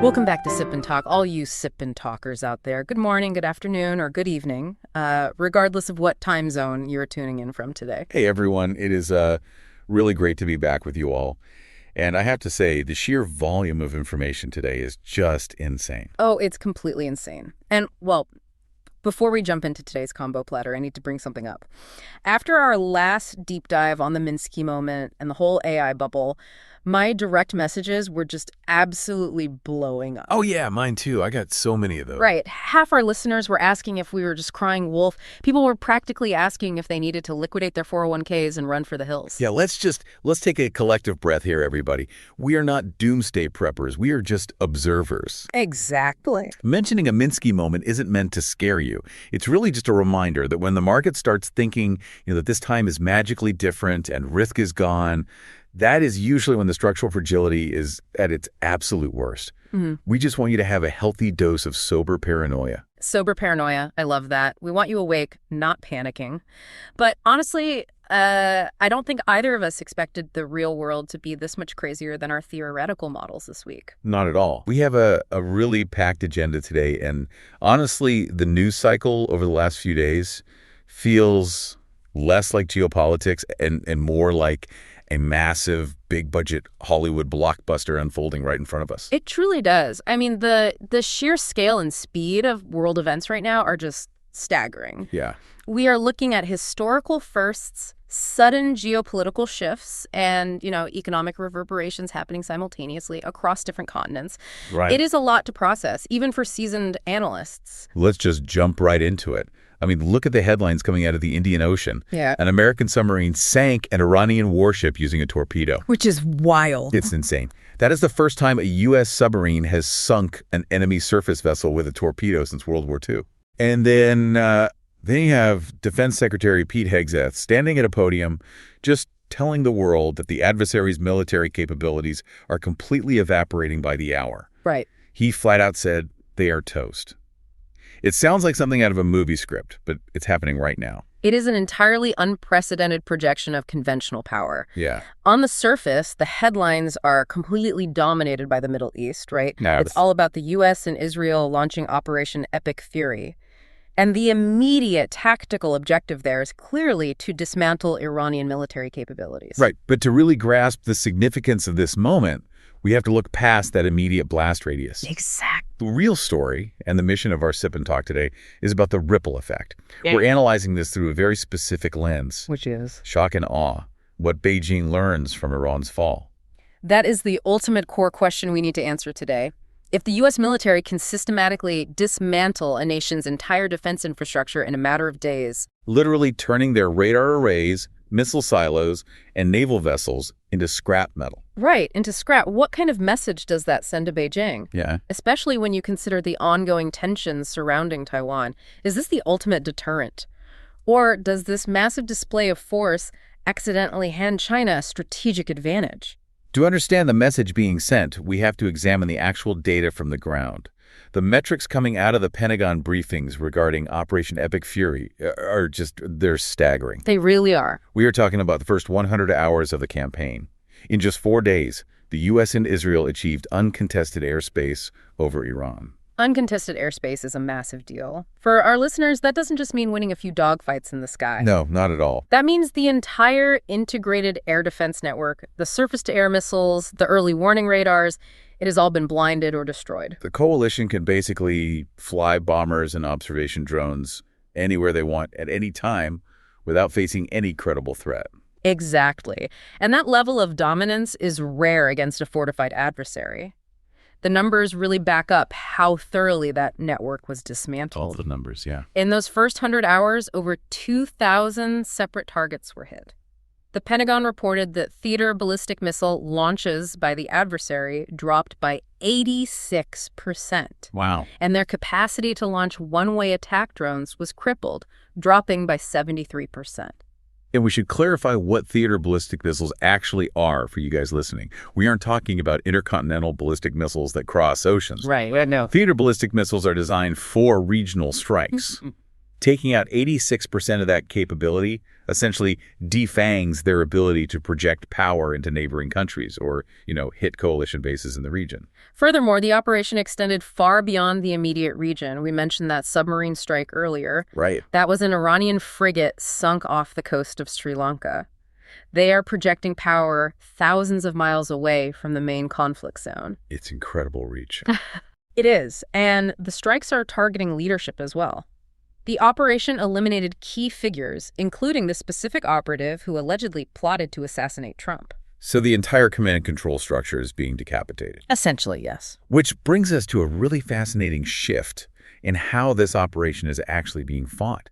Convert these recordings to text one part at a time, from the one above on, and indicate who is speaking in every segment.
Speaker 1: Welcome back to Sip and Talk, all you Sip and Talkers out there. Good morning, good afternoon, or good evening, regardless of what time zone you're tuning in from today.
Speaker 2: Hey, everyone. It is really great to be back with you all. And I have to say, the sheer volume of information today is just insane.
Speaker 1: Oh, it's completely insane. And, well, before we jump into today's combo platter, I need to bring something up. After our last deep dive on the Minsky moment and the whole AI bubble, my direct messages were just absolutely blowing up.
Speaker 3: Oh, yeah, mine too. I got so many of those.
Speaker 1: Right. Half our listeners were asking if we were just crying wolf. People were practically asking if they needed to liquidate their 401ks and run for the hills.
Speaker 2: Yeah, let's take a collective breath here, everybody. We are not doomsday preppers. We are just observers.
Speaker 1: Exactly.
Speaker 2: Mentioning a Minsky moment isn't meant to scare you. It's really just a reminder that when the market starts thinking, that this time is magically different and risk is gone, that is usually when the structural fragility is at its absolute worst. Mm-hmm. We just want you to have a healthy dose of sober paranoia.
Speaker 1: Sober paranoia. I love that. We want you awake, not panicking. But honestly, I don't think either of us expected the real world to be this much crazier than our theoretical models this week.
Speaker 2: Not at all. We have a really packed agenda today. And honestly, the news cycle over the last few days feels less like geopolitics and more like a massive, big-budget Hollywood blockbuster unfolding right in front of us.
Speaker 1: It truly does. I mean, the sheer scale and speed of world events right now are just staggering.
Speaker 2: Yeah.
Speaker 1: We are looking at historical firsts, sudden geopolitical shifts, and, economic reverberations happening simultaneously across different continents.
Speaker 2: Right.
Speaker 1: It is a lot to process, even for seasoned analysts.
Speaker 2: Let's just jump right into it. I mean, look at the headlines coming out of the Indian Ocean.
Speaker 1: Yeah.
Speaker 2: An American submarine sank an Iranian warship using a torpedo.
Speaker 1: Which is wild.
Speaker 2: It's insane. That is the first time a U.S. submarine has sunk an enemy surface vessel with a torpedo since World War II. And then you have Defense Secretary Pete Hegseth standing at a podium just telling the world that the adversary's military capabilities are completely evaporating by the hour.
Speaker 1: Right.
Speaker 2: He flat out said they are toast. It sounds like something out of a movie script, but it's happening right now.
Speaker 1: It is an entirely unprecedented projection of conventional power.
Speaker 2: Yeah.
Speaker 1: On the surface, the headlines are completely dominated by the Middle East, right?
Speaker 2: Yeah,
Speaker 1: it's all about the U.S. and Israel launching Operation Epic Fury. And the immediate tactical objective there is clearly to dismantle Iranian military capabilities.
Speaker 2: Right. But to really grasp the significance of this moment, we have to look past that immediate blast radius.
Speaker 1: Exactly.
Speaker 2: The real story and the mission of our Sip and Talk today is about the ripple effect.
Speaker 1: Yeah.
Speaker 2: We're analyzing this through a very specific lens.
Speaker 1: Which is?
Speaker 2: Shock and awe. What Beijing learns from Iran's fall.
Speaker 1: That is the ultimate core question we need to answer today. If the U.S. military can systematically dismantle a nation's entire defense infrastructure in a matter of days,
Speaker 2: literally turning their radar arrays, missile silos, and naval vessels into scrap metal.
Speaker 1: Right, into scrap. What kind of message does that send to Beijing?
Speaker 2: Yeah.
Speaker 1: Especially when you consider the ongoing tensions surrounding Taiwan. Is this the ultimate deterrent? Or does this massive display of force accidentally hand China a strategic advantage?
Speaker 2: To understand the message being sent, we have to examine the actual data from the ground. The metrics coming out of the Pentagon briefings regarding Operation Epic Fury are they're staggering.
Speaker 1: They really are.
Speaker 2: We are talking about the first 100 hours of the campaign. In just 4 days, the U.S. and Israel achieved uncontested airspace over Iran.
Speaker 1: Uncontested airspace is a massive deal. For our listeners, that doesn't just mean winning a few dogfights in the sky.
Speaker 2: No, not at all.
Speaker 1: That means the entire integrated air defense network, the surface-to-air missiles, the early warning radars, it has all been blinded or destroyed.
Speaker 2: The coalition can basically fly bombers and observation drones anywhere they want at any time without facing any credible threat.
Speaker 1: Exactly. And that level of dominance is rare against a fortified adversary. The numbers really back up how thoroughly that network was dismantled.
Speaker 2: All the numbers, yeah.
Speaker 1: In those first 100 hours, over 2,000 separate targets were hit. The Pentagon reported that theater ballistic missile launches by the adversary dropped by 86%.
Speaker 2: Wow.
Speaker 1: And their capacity to launch one-way attack drones was crippled, dropping by 73%.
Speaker 2: And we should clarify what theater ballistic missiles actually are for you guys listening. We aren't talking about intercontinental ballistic missiles that cross oceans.
Speaker 1: Right, no.
Speaker 2: Theater ballistic missiles are designed for regional strikes. Taking out 86% of that capability essentially defangs their ability to project power into neighboring countries or, hit coalition bases in the region.
Speaker 1: Furthermore, the operation extended far beyond the immediate region. We mentioned that submarine strike earlier.
Speaker 2: Right.
Speaker 1: That was an Iranian frigate sunk off the coast of Sri Lanka. They are projecting power thousands of miles away from the main conflict zone.
Speaker 2: It's incredible reach.
Speaker 1: It is, and the strikes are targeting leadership as well. The operation eliminated key figures, including the specific operative who allegedly plotted to assassinate Trump.
Speaker 2: So the entire command and control structure is being decapitated.
Speaker 1: Essentially, yes.
Speaker 2: Which brings us to a really fascinating shift in how this operation is actually being fought.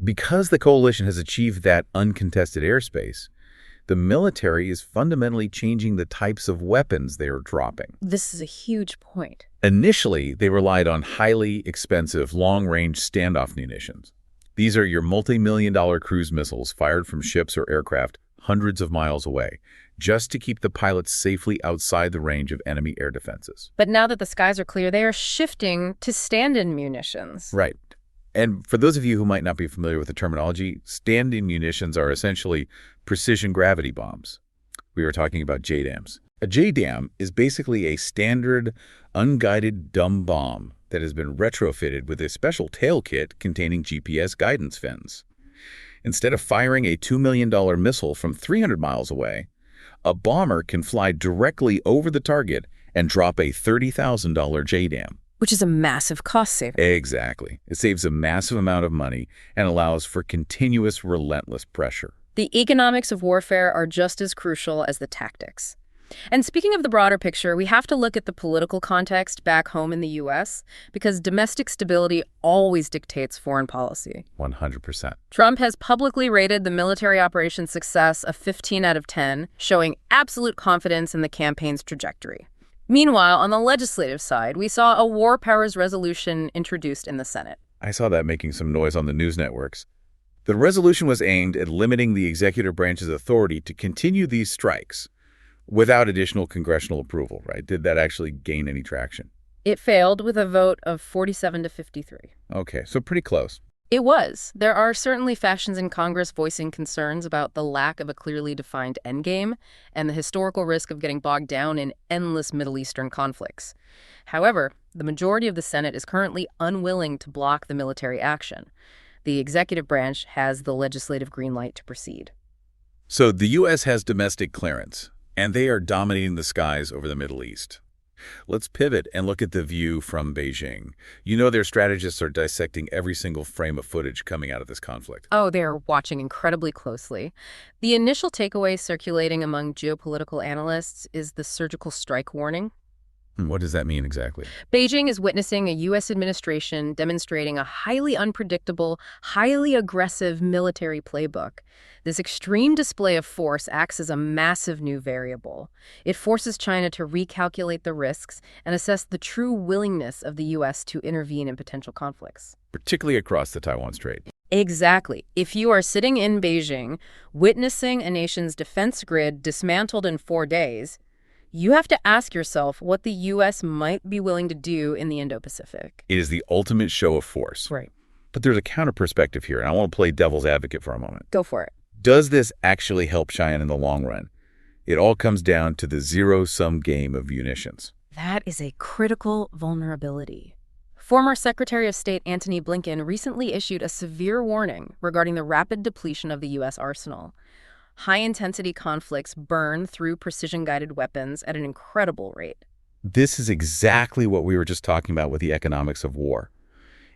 Speaker 2: Because the coalition has achieved that uncontested airspace, the military is fundamentally changing the types of weapons they are dropping.
Speaker 1: This is a huge point.
Speaker 2: Initially, they relied on highly expensive, long-range standoff munitions. These are your multi-million-dollar cruise missiles fired from ships or aircraft hundreds of miles away, just to keep the pilots safely outside the range of enemy air defenses.
Speaker 1: But now that the skies are clear, they are shifting to stand-in munitions.
Speaker 2: Right. And for those of you who might not be familiar with the terminology, stand-in munitions are essentially precision gravity bombs. We were talking about JDAMs. A JDAM is basically a standard, unguided dumb bomb that has been retrofitted with a special tail kit containing GPS guidance fins. Instead of firing a $2 million missile from 300 miles away, a bomber can fly directly over the target and drop a $30,000 JDAM.
Speaker 1: Which is a massive cost saving.
Speaker 2: Exactly. It saves a massive amount of money and allows for continuous, relentless pressure.
Speaker 1: The economics of warfare are just as crucial as the tactics. And speaking of the broader picture, we have to look at the political context back home in the U.S. because domestic stability always dictates foreign policy.
Speaker 2: 100%.
Speaker 1: Trump has publicly rated the military operation's success a 15 out of 10, showing absolute confidence in the campaign's trajectory. Meanwhile, on the legislative side, we saw a war powers resolution introduced in the Senate.
Speaker 2: I saw that making some noise on the news networks. The resolution was aimed at limiting the executive branch's authority to continue these strikes without additional congressional approval, right? Did that actually gain any traction?
Speaker 1: It failed with a vote of 47 to 53.
Speaker 2: Okay, so pretty close.
Speaker 1: It was. There are certainly factions in Congress voicing concerns about the lack of a clearly defined endgame and the historical risk of getting bogged down in endless Middle Eastern conflicts. However, the majority of the Senate is currently unwilling to block the military action. The executive branch has the legislative green light to proceed.
Speaker 2: So the U.S. has domestic clearance, and they are dominating the skies over the Middle East. Let's pivot and look at the view from Beijing. You know their strategists are dissecting every single frame of footage coming out of this conflict.
Speaker 1: Oh, they're watching incredibly closely. The initial takeaway circulating among geopolitical analysts is the surgical strike warning.
Speaker 2: What does that mean exactly?
Speaker 1: Beijing is witnessing a U.S. administration demonstrating a highly unpredictable, highly aggressive military playbook. This extreme display of force acts as a massive new variable. It forces China to recalculate the risks and assess the true willingness of the U.S. to intervene in potential conflicts.
Speaker 2: Particularly across the Taiwan Strait.
Speaker 1: Exactly. If you are sitting in Beijing, witnessing a nation's defense grid dismantled in 4 days, you have to ask yourself what the U.S. might be willing to do in the Indo-Pacific.
Speaker 2: It is the ultimate show of force.
Speaker 1: Right.
Speaker 2: But there's a counter perspective here, and I want to play devil's advocate for a moment.
Speaker 1: Go for it.
Speaker 2: Does this actually help China in the long run? It all comes down to the zero-sum game of munitions.
Speaker 1: That is a critical vulnerability. Former Secretary of State Antony Blinken recently issued a severe warning regarding the rapid depletion of the U.S. arsenal. High-intensity conflicts burn through precision-guided weapons at an incredible rate.
Speaker 2: This is exactly what we were just talking about with the economics of war.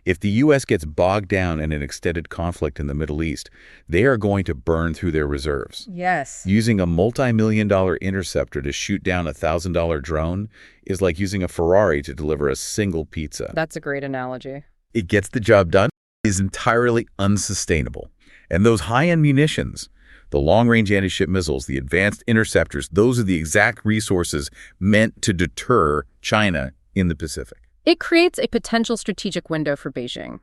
Speaker 2: If the U.S. gets bogged down in an extended conflict in the Middle East, they are going to burn through their reserves.
Speaker 1: Yes.
Speaker 2: Using a multi-million-dollar interceptor to shoot down a $1,000 drone is like using a Ferrari to deliver a single pizza.
Speaker 1: That's a great analogy.
Speaker 2: It gets the job done, is entirely unsustainable. And those high-end munitions, the long-range anti-ship missiles, the advanced interceptors, those are the exact resources meant to deter China in the Pacific.
Speaker 1: It creates a potential strategic window for Beijing.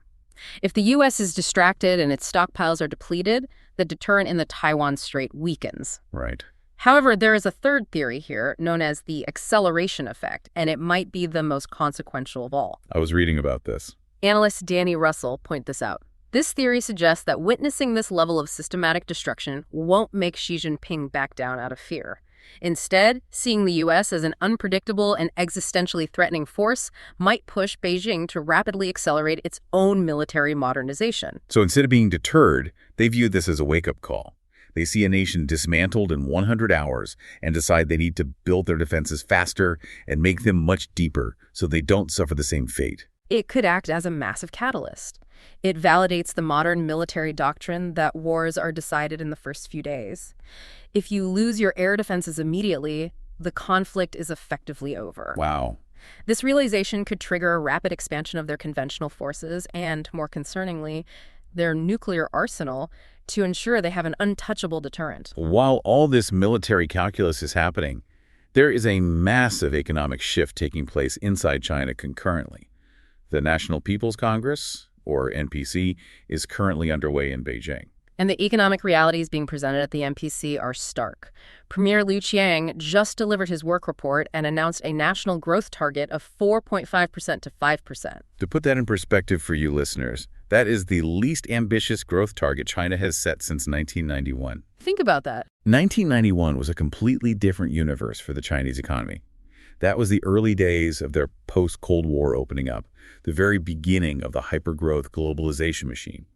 Speaker 1: If the U.S. is distracted and its stockpiles are depleted, the deterrent in the Taiwan Strait weakens.
Speaker 2: Right.
Speaker 1: However, there is a third theory here, known as the acceleration effect, and it might be the most consequential of all.
Speaker 2: I was reading about this.
Speaker 1: Analyst Danny Russell point this out. This theory suggests that witnessing this level of systematic destruction won't make Xi Jinping back down out of fear. Instead, seeing the U.S. as an unpredictable and existentially threatening force might push Beijing to rapidly accelerate its own military modernization.
Speaker 2: So instead of being deterred, they view this as a wake-up call. They see a nation dismantled in 100 hours and decide they need to build their defenses faster and make them much deeper so they don't suffer the same fate.
Speaker 1: It could act as a massive catalyst. It validates the modern military doctrine that wars are decided in the first few days. If you lose your air defenses immediately, the conflict is effectively over.
Speaker 2: Wow.
Speaker 1: This realization could trigger a rapid expansion of their conventional forces and, more concerningly, their nuclear arsenal to ensure they have an untouchable deterrent.
Speaker 2: While all this military calculus is happening, there is a massive economic shift taking place inside China concurrently. The National People's Congress, or NPC, is currently underway in Beijing.
Speaker 1: And the economic realities being presented at the NPC are stark. Premier Liu Qiang just delivered his work report and announced a national growth target of 4.5% to 5%.
Speaker 2: To put that in perspective for you listeners, that is the least ambitious growth target China has set since 1991.
Speaker 1: Think about that.
Speaker 2: 1991 was a completely different universe for the Chinese economy. That was the early days of their post-Cold War opening up, the very beginning of the hyper-growth globalization machine.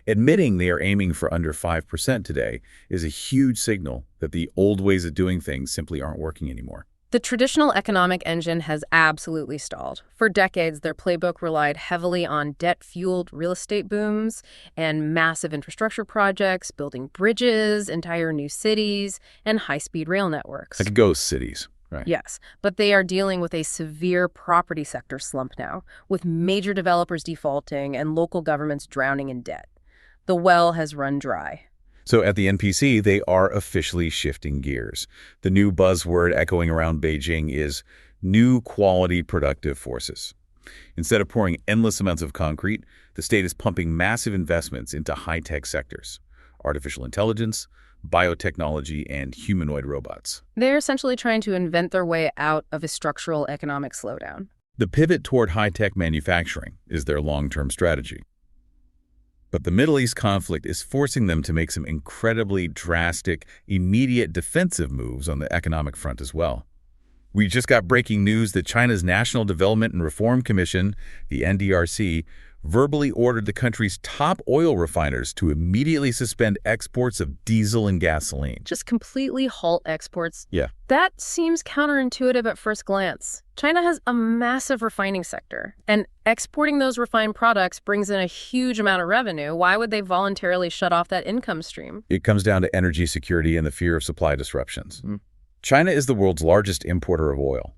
Speaker 2: Admitting they are aiming for under 5% today is a huge signal that the old ways of doing things simply aren't working anymore.
Speaker 1: The traditional economic engine has absolutely stalled. For decades, their playbook relied heavily on debt-fueled real estate booms and massive infrastructure projects, building bridges, entire new cities, and high-speed rail networks.
Speaker 2: Like ghost cities. Right.
Speaker 1: Yes, but they are dealing with a severe property sector slump now, with major developers defaulting and local governments drowning in debt. The well has run dry.
Speaker 2: So at the NPC, they are officially shifting gears. The new buzzword echoing around Beijing is new quality productive forces. Instead of pouring endless amounts of concrete, the state is pumping massive investments into high-tech sectors, artificial intelligence, biotechnology, and humanoid robots.
Speaker 1: They're essentially trying to invent their way out of a structural economic slowdown.
Speaker 2: The pivot toward high-tech manufacturing is their long-term strategy. But the Middle East conflict is forcing them to make some incredibly drastic, immediate defensive moves on the economic front as well. We just got breaking news that China's National Development and Reform Commission, the NDRC, verbally ordered the country's top oil refiners to immediately suspend exports of diesel and gasoline.
Speaker 1: Just completely halt exports?
Speaker 2: Yeah.
Speaker 1: That seems counterintuitive at first glance. China has a massive refining sector, and exporting those refined products brings in a huge amount of revenue. Why would they voluntarily shut off that income stream?
Speaker 2: It comes down to energy security and the fear of supply disruptions. China is the world's largest importer of oil,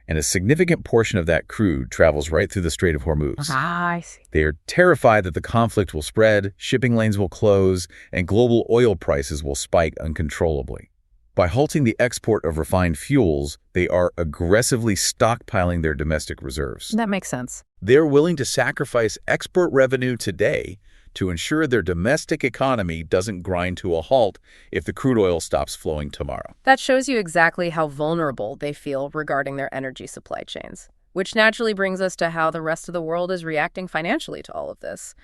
Speaker 2: and a significant portion of that crude travels right through the Strait of Hormuz.
Speaker 1: I see.
Speaker 2: They are terrified that the conflict will spread, shipping lanes will close, and global oil prices will spike uncontrollably. By halting the export of refined fuels, they are aggressively stockpiling their domestic reserves.
Speaker 1: That makes sense.
Speaker 2: They're willing to sacrifice export revenue today to ensure their domestic economy doesn't grind to a halt if the crude oil stops flowing tomorrow.
Speaker 1: That shows you exactly how vulnerable they feel regarding their energy supply chains, which naturally brings us to how the rest of the world is reacting financially to all of this.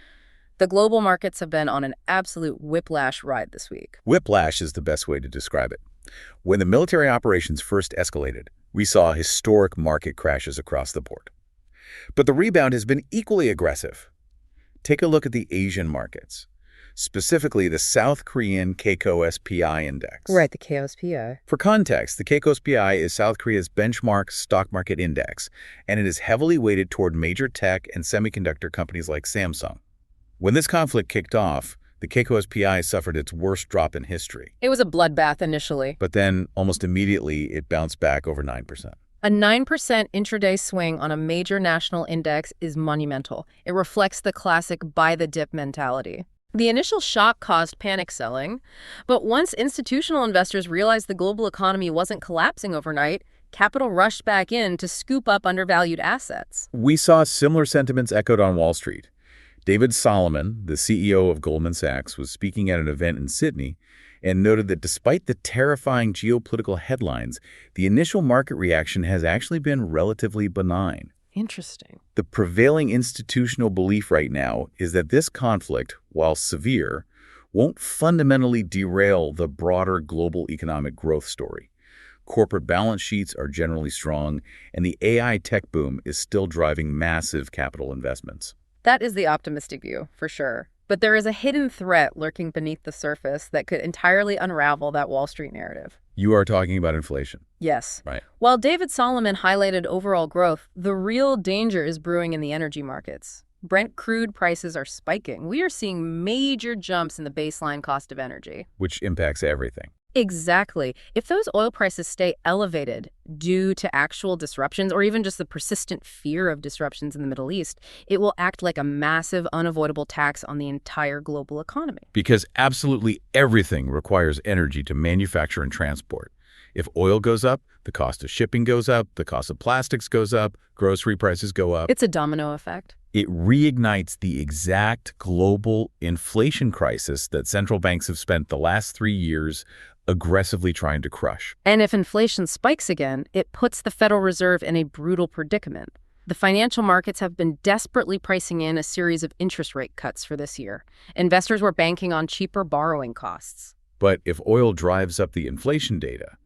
Speaker 1: The global markets have been on an absolute whiplash ride this week.
Speaker 2: Whiplash is the best way to describe it. When the military operations first escalated, we saw historic market crashes across the board. But the rebound has been equally aggressive. Take a look at the Asian markets, specifically the South Korean Keiko SPI index.
Speaker 1: Right, the KOSPI.
Speaker 2: For context, the Keiko SPI is South Korea's benchmark stock market index, and it is heavily weighted toward major tech and semiconductor companies like Samsung. When this conflict kicked off, the Keiko SPI suffered its worst drop in history.
Speaker 1: It was a bloodbath initially.
Speaker 2: But then, almost immediately, it bounced back over 9%.
Speaker 1: A 9% intraday swing on a major national index is monumental. It reflects the classic buy-the-dip mentality. The initial shock caused panic selling, but once institutional investors realized the global economy wasn't collapsing overnight, capital rushed back in to scoop up undervalued assets.
Speaker 2: We saw similar sentiments echoed on Wall Street. David Solomon, the CEO of Goldman Sachs, was speaking at an event in Sydney and noted that despite the terrifying geopolitical headlines, the initial market reaction has actually been relatively benign.
Speaker 1: Interesting.
Speaker 2: The prevailing institutional belief right now is that this conflict, while severe, won't fundamentally derail the broader global economic growth story. Corporate balance sheets are generally strong, and the AI tech boom is still driving massive capital investments.
Speaker 1: That is the optimistic view, for sure. But there is a hidden threat lurking beneath the surface that could entirely unravel that Wall Street narrative.
Speaker 2: You are talking about inflation.
Speaker 1: Yes.
Speaker 2: Right.
Speaker 1: While David Solomon highlighted overall growth, the real danger is brewing in the energy markets. Brent crude prices are spiking. We are seeing major jumps in the baseline cost of energy.
Speaker 2: Which impacts everything.
Speaker 1: Exactly. If those oil prices stay elevated due to actual disruptions or even just the persistent fear of disruptions in the Middle East, it will act like a massive, unavoidable tax on the entire global economy.
Speaker 2: Because absolutely everything requires energy to manufacture and transport. If oil goes up, the cost of shipping goes up, the cost of plastics goes up, grocery prices go up.
Speaker 1: It's a domino effect.
Speaker 2: It reignites the exact global inflation crisis that central banks have spent the last 3 years aggressively trying to crush.
Speaker 1: And if inflation spikes again, it puts the Federal Reserve in a brutal predicament. The financial markets have been desperately pricing in a series of interest rate cuts for this year. Investors were banking on cheaper borrowing costs.
Speaker 2: But if oil drives up the inflation data,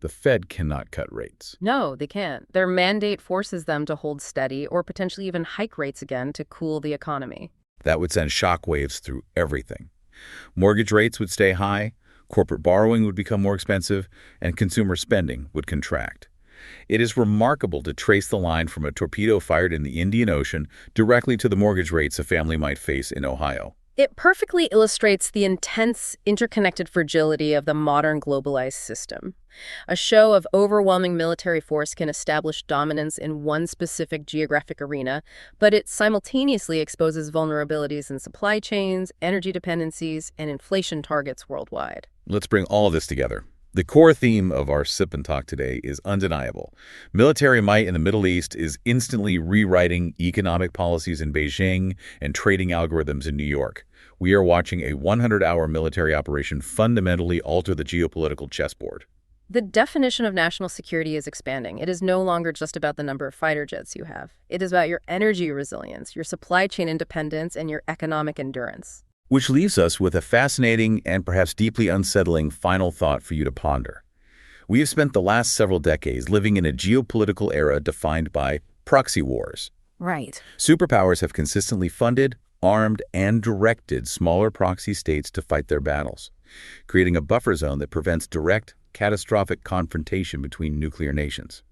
Speaker 2: the Fed cannot cut rates.
Speaker 1: No, they can't. Their mandate forces them to hold steady or potentially even hike rates again to cool the economy.
Speaker 2: That would send shockwaves through everything. Mortgage rates would stay high, corporate borrowing would become more expensive, and consumer spending would contract. It is remarkable to trace the line from a torpedo fired in the Indian Ocean directly to the mortgage rates a family might face in Ohio.
Speaker 1: It perfectly illustrates the intense, interconnected fragility of the modern globalized system. A show of overwhelming military force can establish dominance in one specific geographic arena, but it simultaneously exposes vulnerabilities in supply chains, energy dependencies, and inflation targets worldwide.
Speaker 2: Let's bring all of this together. The core theme of our Sip and Talk today is undeniable. Military might in the Middle East is instantly rewriting economic policies in Beijing and trading algorithms in New York. We are watching a 100-hour military operation fundamentally alter the geopolitical chessboard.
Speaker 1: The definition of national security is expanding. It is no longer just about the number of fighter jets you have. It is about your energy resilience, your supply chain independence, and your economic endurance.
Speaker 2: Which leaves us with a fascinating and perhaps deeply unsettling final thought for you to ponder. We have spent the last several decades living in a geopolitical era defined by proxy wars.
Speaker 1: Right.
Speaker 2: Superpowers have consistently funded, armed, and directed smaller proxy states to fight their battles, creating a buffer zone that prevents direct, catastrophic confrontation between nuclear nations.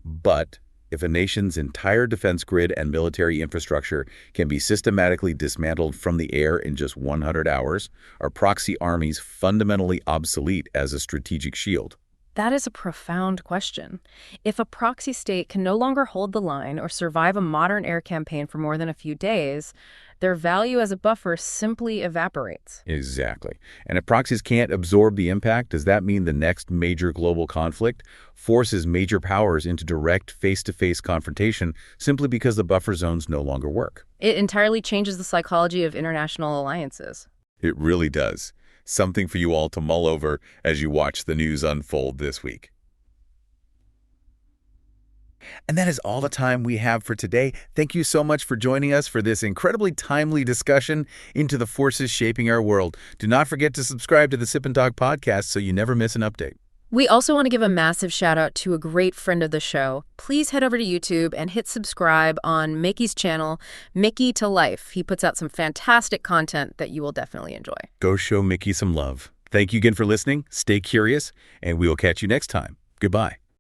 Speaker 2: But if a nation's entire defense grid and military infrastructure can be systematically dismantled from the air in just 100 hours, are proxy armies fundamentally obsolete as a strategic shield?
Speaker 1: That is a profound question. If a proxy state can no longer hold the line or survive a modern air campaign for more than a few days, their value as a buffer simply evaporates.
Speaker 2: Exactly. And if proxies can't absorb the impact, does that mean the next major global conflict forces major powers into direct face-to-face confrontation simply because the buffer zones no longer work?
Speaker 1: It entirely changes the psychology of international alliances.
Speaker 2: It really does. Something for you all to mull over as you watch the news unfold this week. And that is all the time we have for today. Thank you so much for joining us for this incredibly timely discussion into the forces shaping our world. Do not forget to subscribe to the Sip and Talk podcast so you never miss an update.
Speaker 1: We also want to give a massive shout out to a great friend of the show. Please head over to YouTube and hit subscribe on Mickey's channel, Mickey to Life. He puts out some fantastic content that you will definitely enjoy.
Speaker 2: Go show Mickey some love. Thank you again for listening. Stay curious, and we will catch you next time. Goodbye.